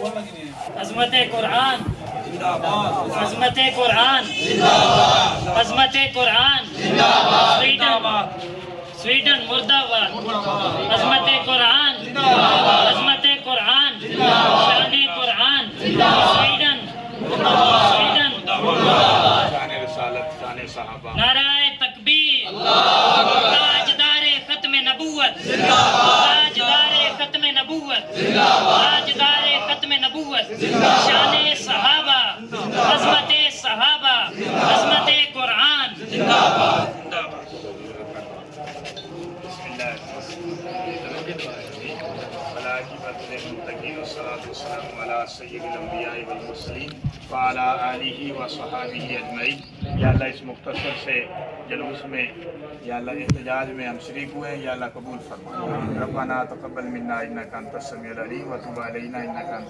عظمت قرآن، عظمت قرآن، عظمت قرآن، سویڈن مردہ آباد، عظمت قرآن، عظمت قرآن، شان قرآن، سویڈن، سویڈن، شان رسالت، شان صحابہ، نعرہ تکبیر، تاجدار ختم نبوت، تاجدار ختم نبوت، تاجدار ختم نبوت، شان صحابہ، عظمت صحابہ، عظمت قرآن، بسم اللہ والعاقبۃ للمتقین والصلاۃ والسلام علی سید الانبیاء والمرسلین وعلی آلہ وصحبہ اجمعین۔ یا اللہ اس مختصر سے جلوس میں یا اللہ احتجاج میں ہم شریک ہوئے ہیں، یا اللہ قبول فرما۔ ربنا تقبل منا انک انت السمیع العلیم وتب علینا انک انت